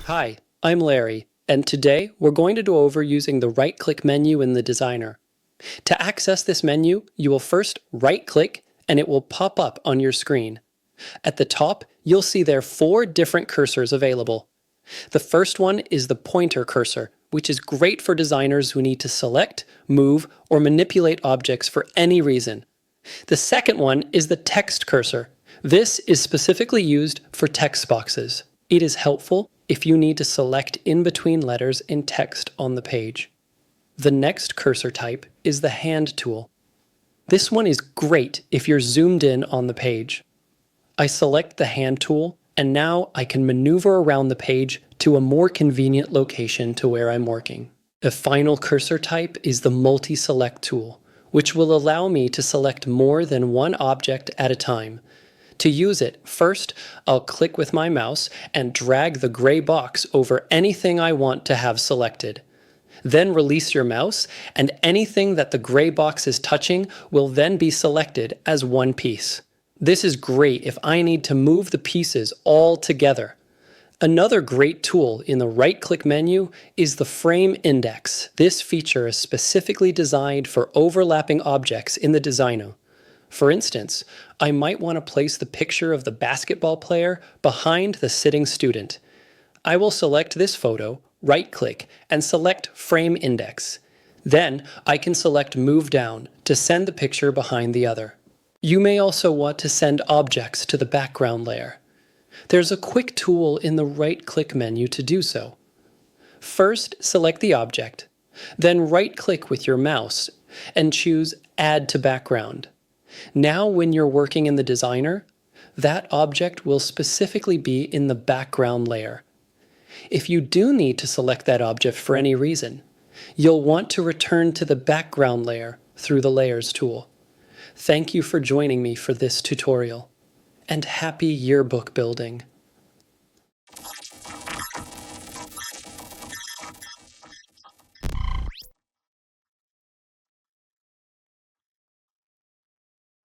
Hi, I'm Larry, and today we're going to go over using the right-click menu in the designer. To access this menu, you will first right-click and it will pop up on your screen. At the top, you'll see there are 4 different cursors available. The first one is the pointer cursor, which is great for designers who need to select, move, or manipulate objects for any reason. The second one is the text cursor. This is specifically used for text boxes. It is helpful if you need to select in between letters in text on the page. The next cursor type is the hand tool. This one is great if you're zoomed in on the page. I select the hand tool, and now I can maneuver around the page to a more convenient location to where I'm working. The final cursor type is the multi-select tool, which will allow me to select more than one object at a time. To use it, first, I'll click with my mouse and drag the gray box over anything I want to have selected. Then release your mouse, and anything that the gray box is touching will then be selected as one piece. This is great if I need to move the pieces all together. Another great tool in the right-click menu is the frame index. This feature is specifically designed for overlapping objects in the designer. For instance, I might want to place the picture of the basketball player behind the sitting student. I will select this photo, right-click, and select Frame Index. Then I can select Move Down to send the picture behind the other. You may also want to send objects to the background layer. There's a quick tool in the right-click menu to do so. First, select the object. Then right-click with your mouse and choose Add to Background. Now when you're working in the designer, that object will specifically be in the background layer. If you do need to select that object for any reason, you'll want to return to the background layer through the Layers tool. Thank you for joining me for this tutorial, and happy yearbook building!